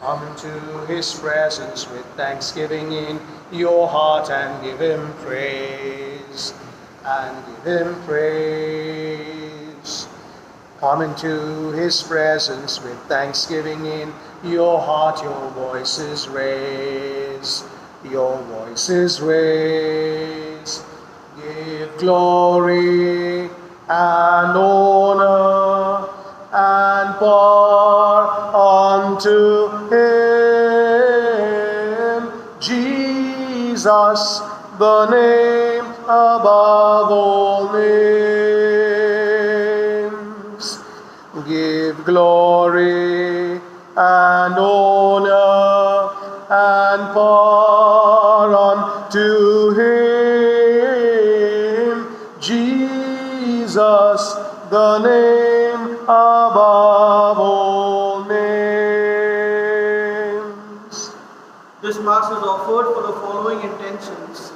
Come into his presence with thanksgiving in your heart and give him praise. And give him praise. Come into his presence with thanksgiving in your heart, your voices raise. Your voices raise. Give glory and honor and power unto him, Jesus, the name above all names. Give glory and honor and power unto him, Jesus, the name above all names. This Mass is offered for the following intentions: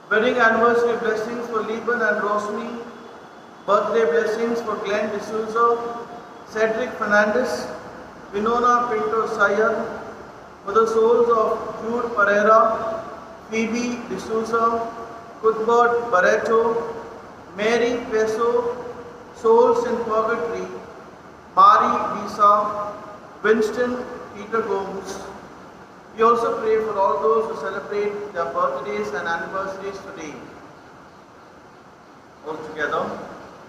wedding anniversary blessings for Liban and Rosny, birthday blessings for Glenn D'Souza, Cedric Fernandez, Winona Pinto Sayed, for the souls of Jude Pereira, Phoebe D'Souza, Cuthbert Barreto, Mary Peso, souls in purgatory, Mari Lisa, Winston Peter Gomes. We also pray for all those who celebrate their birthdays and anniversaries today. All together,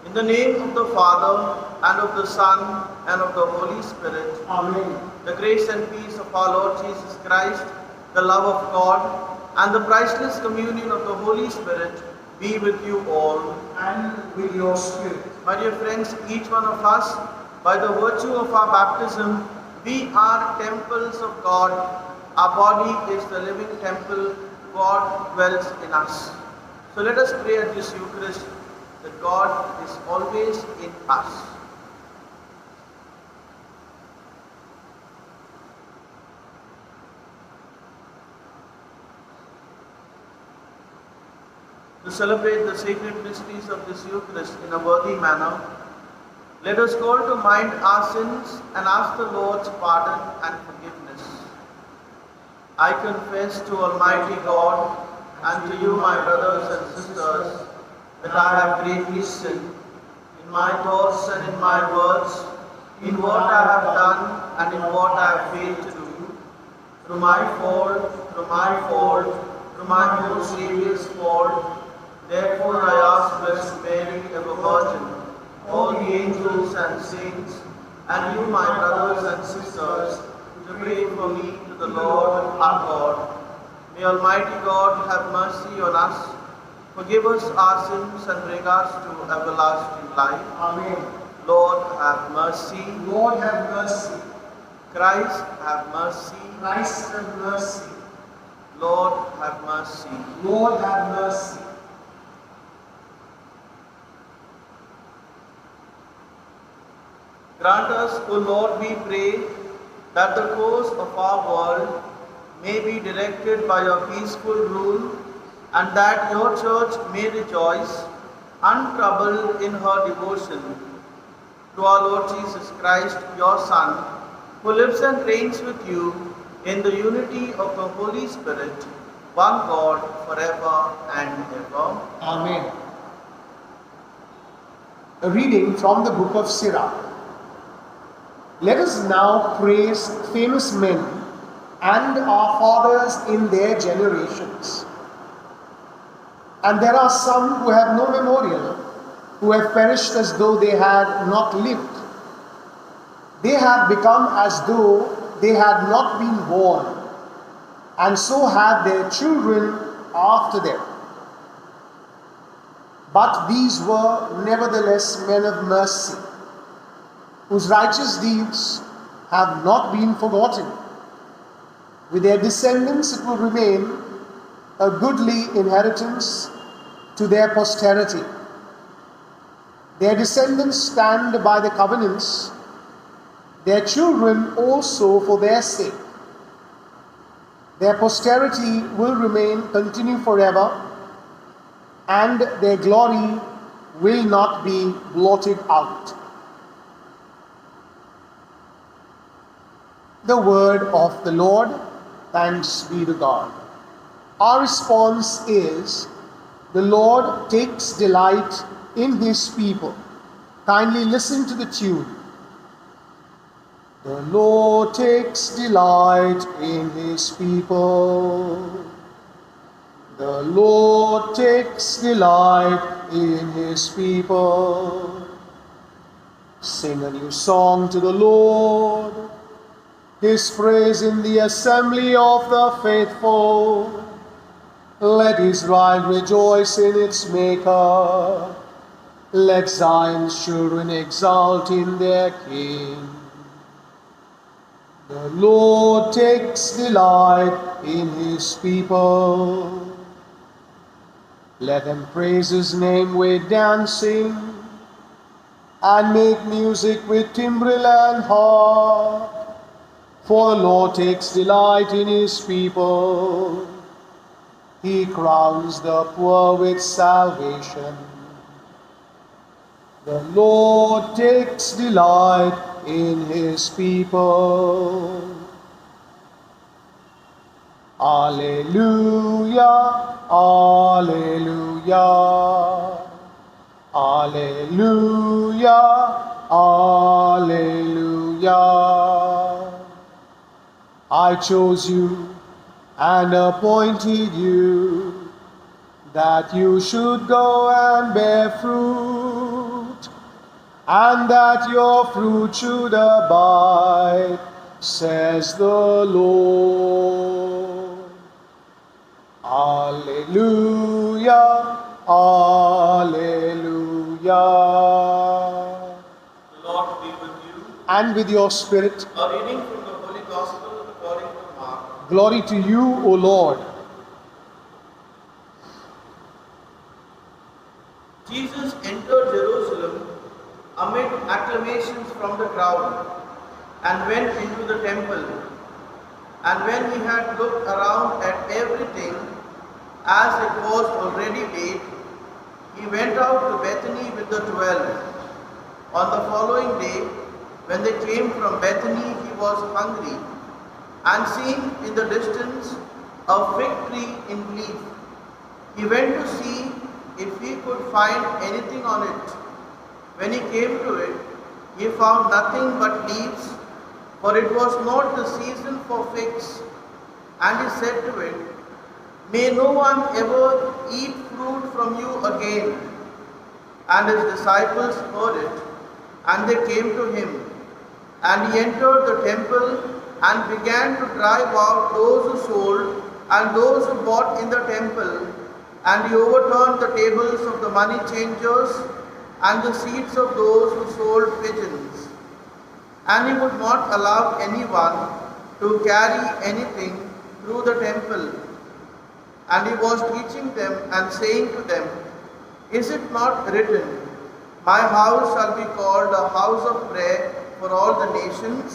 in the name of the Father, and of the Son, and of the Holy Spirit. Amen. The grace and peace of our Lord Jesus Christ, the love of God, and the priceless communion of the Holy Spirit be with you all. And with your spirit. My dear friends, each one of us, by the virtue of our baptism, we are temples of God. Our body is the living temple. God dwells in us. So let us pray at this Eucharist that God is always in us. To celebrate the sacred mysteries of this Eucharist in a worthy manner, let us call to mind our sins and ask the Lord's pardon and forgiveness. I confess to Almighty God and to you, my brothers and sisters, that I have greatly sinned in my thoughts and in my words, in what I have done and in what I have failed to do. Through my fault, through my most grievous fault. Therefore I ask Blessed Mary, ever Virgin, all the angels and saints, and you, my brothers and sisters, to pray for me to the Lord our God. May Almighty God have mercy on us, forgive us our sins, and bring us to everlasting life. Amen. Lord, have mercy. Lord, have mercy. Christ, have mercy. Christ, have mercy. Lord, have mercy. Lord, have mercy. Grant us, O Lord, we pray, that the course of our world may be directed by your peaceful rule, and that your church may rejoice, untroubled in her devotion, to our Lord Jesus Christ, your Son, who lives and reigns with you in the unity of the Holy Spirit, one God, forever and ever. Amen. A reading from the book of Sirach. Let us now praise famous men and our fathers in their generations. And there are some who have no memorial, who have perished as though they had not lived. They have become as though they had not been born, and so had their children after them. But these were nevertheless men of mercy, whose righteous deeds have not been forgotten. With their descendants it will remain a goodly inheritance to their posterity. Their descendants stand by the covenants, their children also for their sake. Their posterity will continue forever, and their glory will not be blotted out. the word of the Lord. Thanks be to God. Our response is, the Lord takes delight in his people. Kindly listen to the tune. The Lord takes delight in his people. The Lord takes delight in his people. Sing a new song to the Lord, his praise in the assembly of the faithful. Let Israel rejoice in its Maker. Let Zion's children exult in their King. The Lord takes delight in his people. Let them praise his name with dancing, and make music with timbrel and harp. For the Lord takes delight in his people. He crowns the poor with salvation. The Lord takes delight in his people. Alleluia, alleluia, alleluia, alleluia. I chose you and appointed you, that you should go and bear fruit, and that your fruit should abide, says the Lord. Alleluia, alleluia. The Lord be with you. And with your spirit. A reading from the Holy Gospel according to Mark. Glory to you, O Lord. Jesus entered Jerusalem amid acclamations from the crowd and went into the temple. And when he had looked around at everything, as it was already late, he went out to Bethany with the 12. On the following day, when they came from Bethany, he was hungry, and seeing in the distance a fig tree in leaf, he went to see if he could find anything on it. When he came to it, he found nothing but leaves, for it was not the season for figs. And he said to it, "May no one ever eat fruit from you again." And his disciples heard it, and they came to him. And he entered the temple and began to drive out those who sold and those who bought in the temple. And he overturned the tables of the money changers and the seats of those who sold pigeons. And he would not allow anyone to carry anything through the temple. And he was teaching them and saying to them, "Is it not written, 'My house shall be called a house of prayer for all the nations'?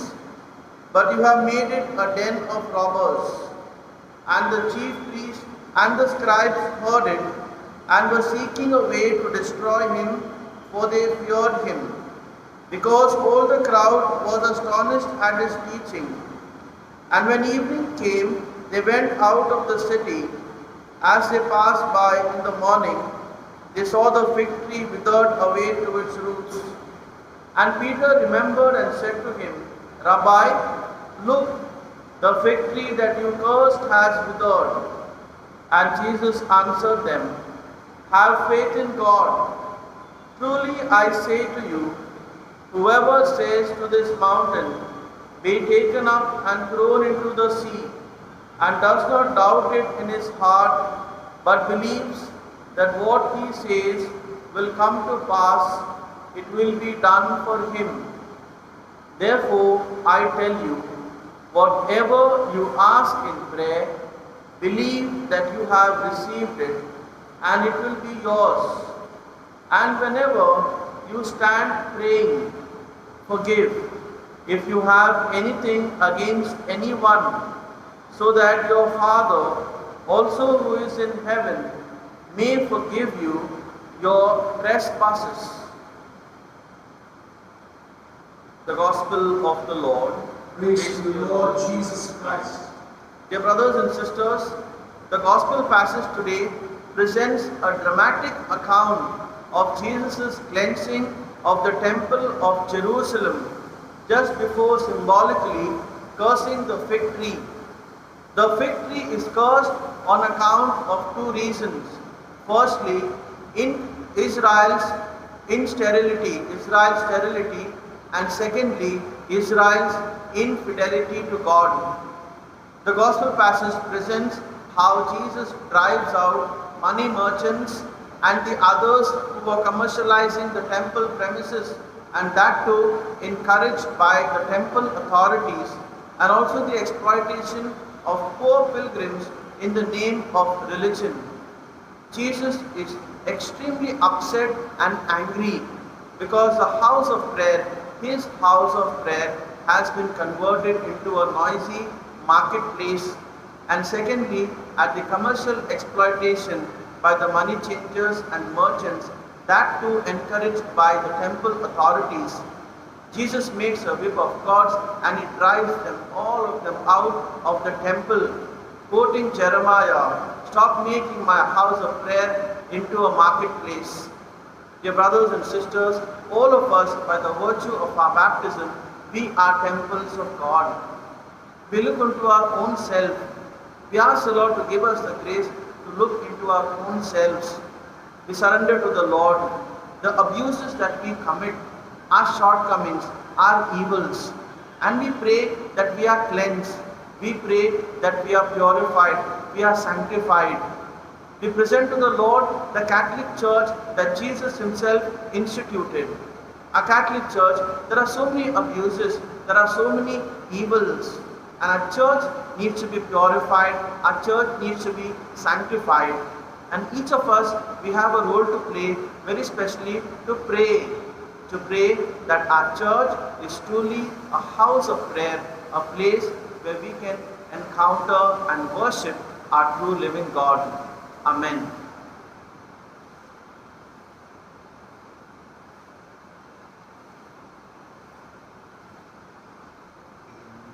But you have made it a den of robbers." And the chief priests and the scribes heard it, and were seeking a way to destroy him, for they feared him, because all the crowd was astonished at his teaching. And when evening came, they went out of the city. As they passed by in the morning, they saw the fig tree withered away to its roots. And Peter remembered and said to him, "Rabbi, look, the fig tree that you cursed has withered." And Jesus answered them, "Have faith in God. Truly I say to you, whoever says to this mountain, 'Be taken up and thrown into the sea,' and does not doubt it in his heart, but believes that what he says will come to pass, it will be done for him. Therefore I tell you, whatever you ask in prayer, believe that you have received it, and it will be yours. And whenever you stand praying, forgive if you have anything against anyone, so that your Father also who is in heaven may forgive you your trespasses." The Gospel of the Lord. Praise to you, Lord Jesus Christ. Dear brothers and sisters, the Gospel passage today presents a dramatic account of Jesus' cleansing of the Temple of Jerusalem just before symbolically cursing the fig tree. The fig tree is cursed on account of two reasons. Firstly, in Israel's sterility, and secondly, Israel's infidelity to God. The Gospel passage presents how Jesus drives out money merchants and the others who were commercializing the temple premises, and that too encouraged by the temple authorities, and also the exploitation of poor pilgrims in the name of religion. Jesus is extremely upset and angry because the house of prayer, his house of prayer, has been converted into a noisy marketplace, and secondly, at the commercial exploitation by the money changers and merchants, that too encouraged by the temple authorities. Jesus makes a whip of cords and he drives them, all of them, out of the temple, quoting Jeremiah, "Stop making my house of prayer into a marketplace." Dear brothers and sisters, all of us, by the virtue of our baptism, we are temples of God. We look into our own self. We ask the Lord to give us the grace to look into our own selves. We surrender to the Lord the abuses that we commit, our shortcomings, our evils, and we pray that we are cleansed. We pray that we are purified, we are sanctified. We present to the Lord the Catholic Church that Jesus himself instituted. A Catholic Church, there are so many abuses, there are so many evils, and our church needs to be purified, our church needs to be sanctified. And each of us, we have a role to play, very specially to pray that our church is truly a house of prayer, a place where we can encounter and worship our true living God. Amen.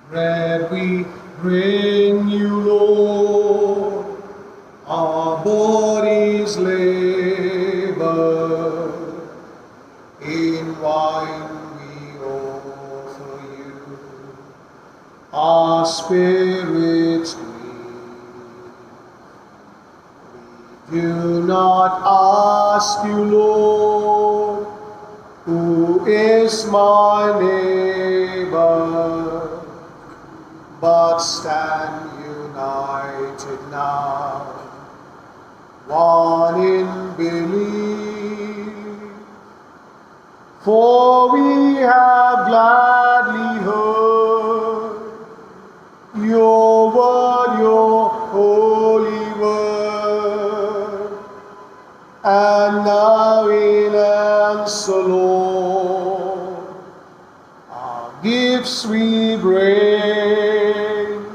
Bread we bring you, Lord, our bodies labor. In wine we offer you, our spirits weak. We do not ask you, Lord, who is my neighbor, but stand united now, one in belief. For we have gladly heard your word, your holy word, and now in answer, Lord, our gifts we bring,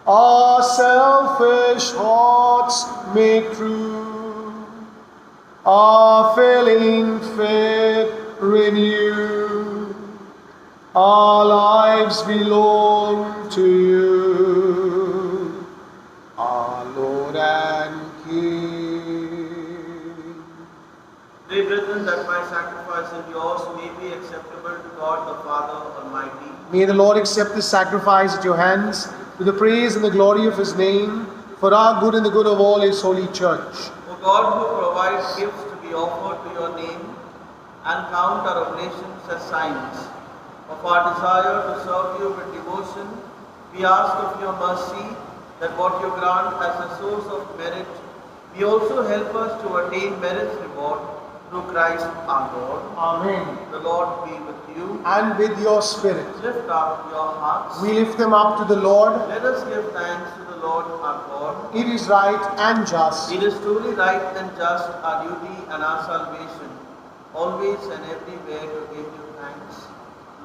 our selfish hearts make true, our failing faith renew, our lives belong to you, our Lord and King. Pray, brethren, that my sacrifice and yours may be acceptable to God the Father Almighty. May the Lord accept this sacrifice at your hands to the praise and the glory of his name, for our good and the good of all his holy church. O God, who provides gifts to be offered to your name, and count our oblations as signs of our desire to serve you with devotion, we ask of your mercy that what you grant as a source of merit may also help us to attain merit's reward through Christ our Lord. Amen. The Lord be with you. And with your spirit. Lift up your hearts. We lift them up to the Lord. Let us give thanks to the Lord our God. It is right and just. It is truly right and just, our duty and our salvation, always and everywhere to give you thanks.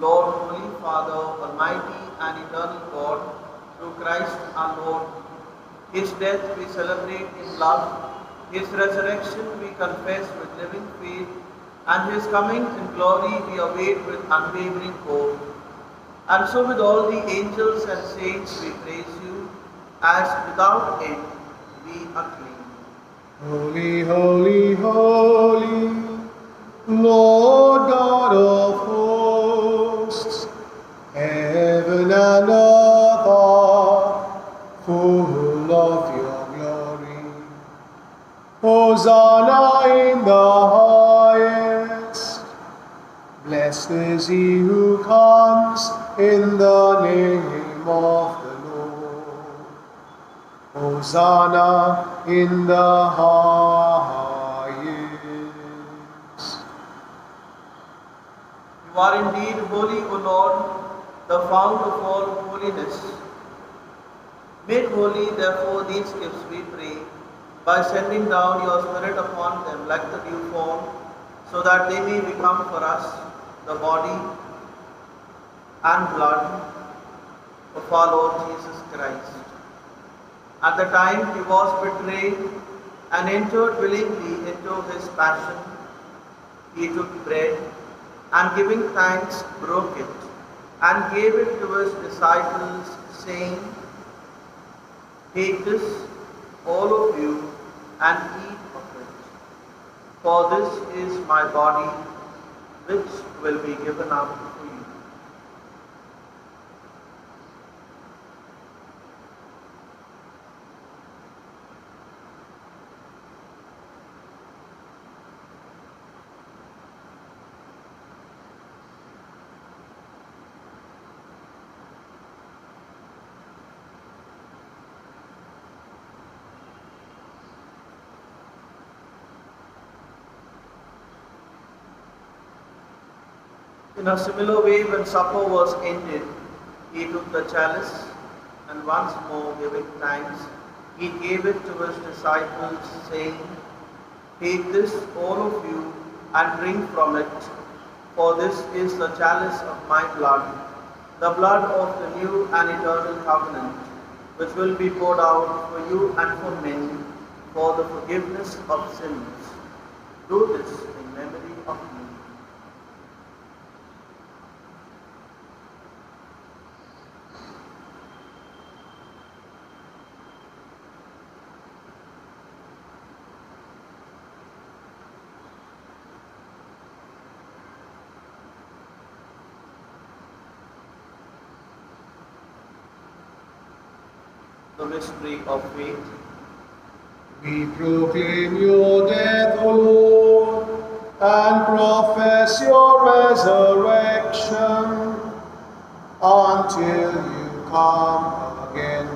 Lord, Holy Father, Almighty and Eternal God, through Christ our Lord, his death we celebrate in love, his resurrection we confess with living faith, and his coming in glory we await with unwavering hope. And so with all the angels and saints we praise you, as without end we acclaim. Holy, holy, holy, Lord God of hosts, heaven and earth are full of your glory. Hosanna in the highest. Blessed is he who comes in the name of the Lord. Hosanna in the highest. You are indeed holy, O Lord, the fount of all holiness. Make holy, therefore, these gifts, we pray, by sending down your Spirit upon them like the dewfall, so that they may become for us the body and blood of our Lord Jesus Christ. At the time he was betrayed and entered willingly into his passion, he took bread and giving thanks broke it and gave it to his disciples, saying, "Take this, all of you, and eat of it. For this is my body, which will be given up for you." In a similar way, when supper was ended, he took the chalice, and once more giving thanks, he gave it to his disciples, saying, "Take this, all of you, and drink from it, for this is the chalice of my blood, the blood of the new and eternal covenant, which will be poured out for you and for many, for the forgiveness of sins. Do this in memory of me." The mystery of faith. We proclaim your death, O Lord, and profess your resurrection until you come again.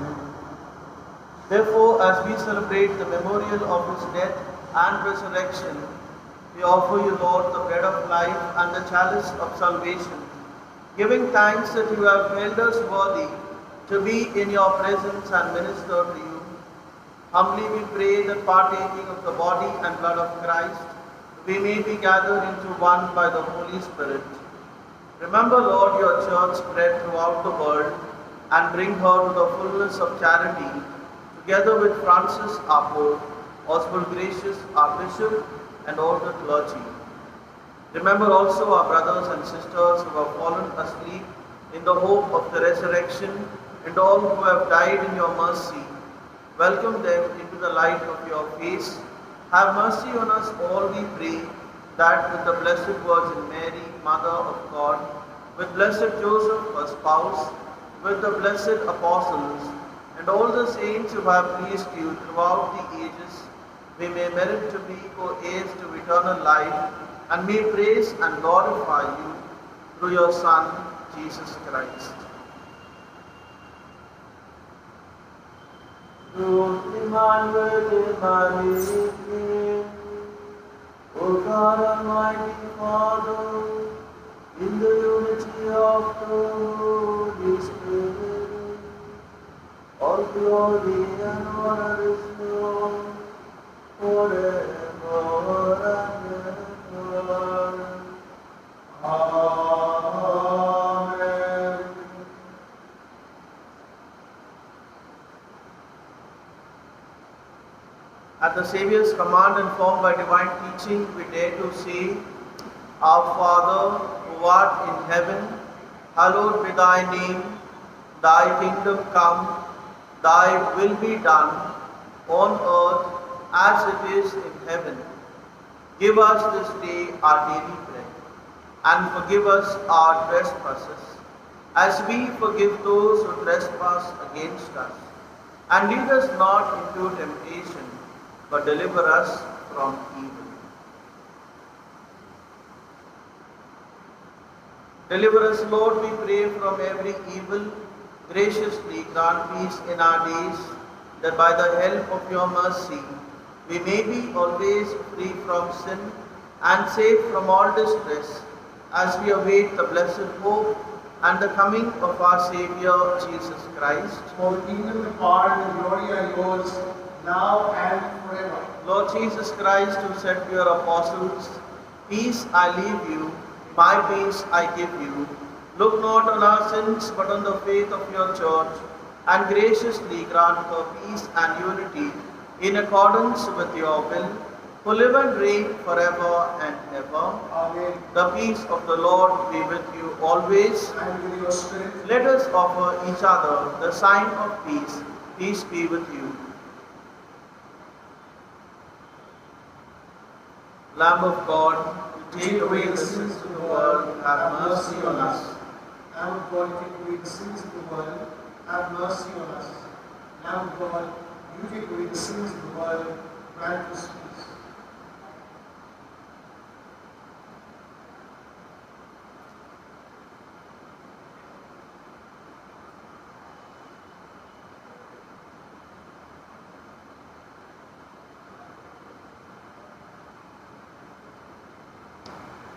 Therefore, as we celebrate the memorial of his death and resurrection, we offer you, Lord, the bread of life and the chalice of salvation, giving thanks that you have held us worthy to be in your presence and minister to you. Humbly we pray that partaking of the body and blood of Christ, we may be gathered into one by the Holy Spirit. Remember, Lord, your church spread throughout the world, and bring her to the fullness of charity, together with Francis our Pope, Oswald Gracious our Bishop, and all the clergy. Remember also our brothers and sisters who have fallen asleep in the hope of the resurrection, and all who have died in your mercy. Welcome them into the light of your face. Have mercy on us all, we pray, that with the Blessed Virgin Mary, Mother of God, with blessed Joseph, her spouse, with the blessed apostles, and all the saints who have pleased you throughout the ages, we may merit to be co-heirs to eternal life, and may praise and glorify you through your Son, Jesus Christ. Through Emmanuel, Emmanuel, O God Almighty Father, in the unity of the Holy Spirit, all glory and honor is yours forever and ever. Amen. At the Saviour's command, informed by divine teaching, we dare to say, "Our Father, who art in heaven, hallowed be thy name, thy kingdom come, thy will be done, on earth as it is in heaven. Give us this day our daily bread, and forgive us our trespasses, as we forgive those who trespass against us. And lead us not into temptation, but deliver us from evil. Deliver us, Lord, we pray, from every evil. Graciously grant peace in our days, that by the help of your mercy we may be always free from sin and safe from all distress, as we await the blessed hope and the coming of our Saviour Jesus Christ. For the kingdom, the power, and the glory are yours, now and forever. Lord Jesus Christ, who said to your apostles, peace I leave you, my peace I give you. Look not on our sins, but on the faith of your church, and graciously grant her peace and unity in accordance with your will, who live and reign forever and ever. Amen. The peace of the Lord be with you always. And with your spirit. Let us offer each other the sign of peace. Peace be with you. Lamb of God, you take away the sins of the world, have mercy on us. Lamb of God, you take away the sins of the world, have mercy on us. Lamb of God, you take away the sins of the world, grant us peace.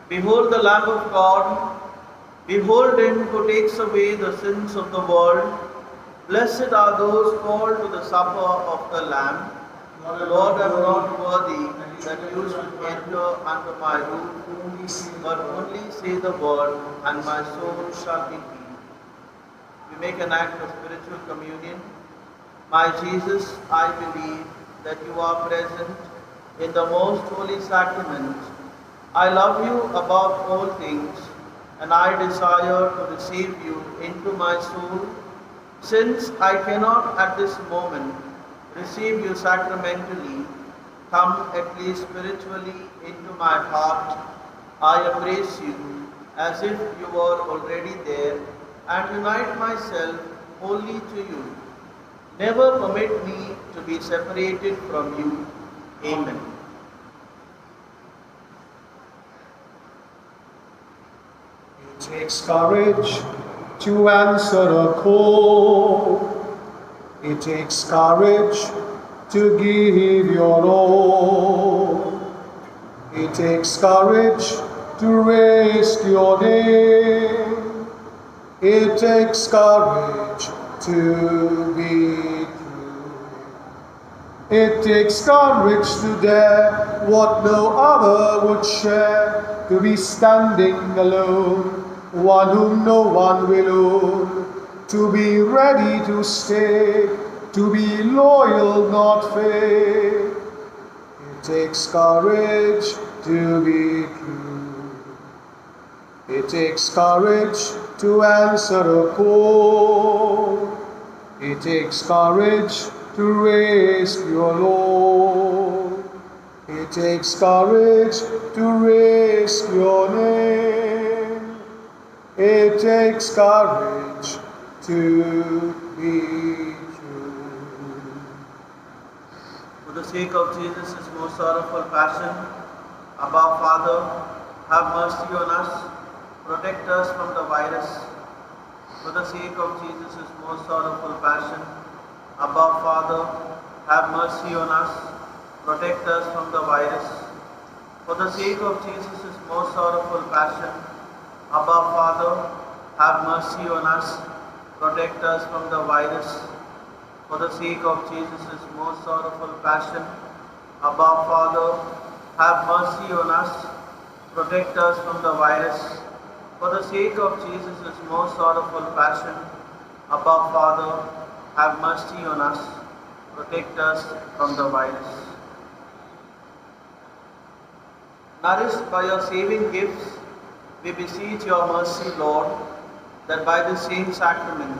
Behold the Lamb of God. Behold him who takes away the sins of the world. Blessed are those called to the supper of the Lamb. Lord, I am not worthy that you should enter under my roof, but only say the word, and my soul shall be healed. We make an act of spiritual communion. My Jesus, I believe that you are present in the most holy sacrament. I love you above all things, and I desire to receive you into my soul. Since I cannot at this moment receive you sacramentally, come at least spiritually into my heart. I embrace you as if you were already there, and unite myself wholly to you. Never permit me to be separated from you. Amen. It takes courage to answer a call. It takes courage to give your all. It takes courage to risk your name. It takes courage to be true. It takes courage to dare what no other would share, to be standing alone, one whom no one will own, to be ready to stay, to be loyal, not fake. It takes courage to be true. It takes courage to answer a call. It takes courage to risk your Lord. It takes courage to risk your name. It takes courage to be true. For the sake of Jesus' most sorrowful passion, Abba Father, have mercy on us, protect us from the virus. For the sake of Jesus' most sorrowful passion, Abba Father, have mercy on us, protect us from the virus. For the sake of Jesus' most sorrowful passion, Abba Father, have mercy on us, protect us from the virus. For the sake of Jesus' most sorrowful passion, Abba Father, have mercy on us, protect us from the virus. For the sake of Jesus' most sorrowful passion, Abba Father, have mercy on us, protect us from the virus. Nourished by your saving gifts, we beseech your mercy, Lord. that by the same sacrament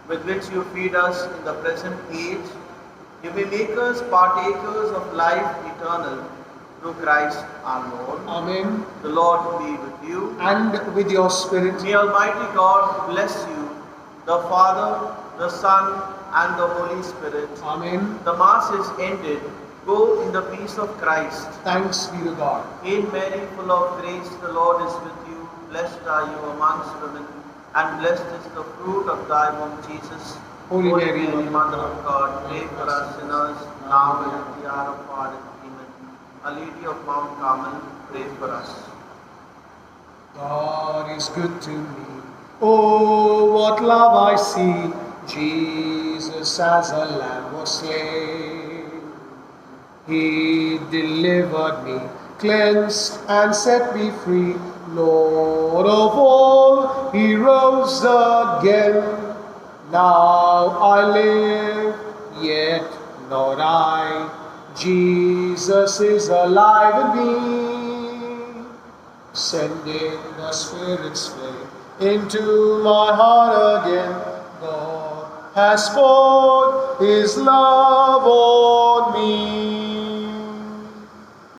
with which you feed us in the present age, you may make us partakers of life eternal through Christ our Lord. Amen. The Lord be with you. And with your spirit. May Almighty God bless you, the Father, the Son, and the Holy Spirit. Amen. The Mass is ended. Go in the peace of Christ. Thanks be to God. Hail Mary, full of grace, the Lord is with you. Blessed are you amongst women, and blessed is the fruit of thy womb, Jesus. Holy Mary, Mother of God, pray for us sinners, now and at the hour of our death. Amen. Our Lady of Mount Carmel, pray for us. God is good to me. Oh, what love I see. Jesus as a lamb was slain. He delivered me, cleansed and set me free. Lord of all, He rose again. Now I live, yet not I. Jesus is alive in me. Sending the Spirit's flame into my heart again. God has poured His love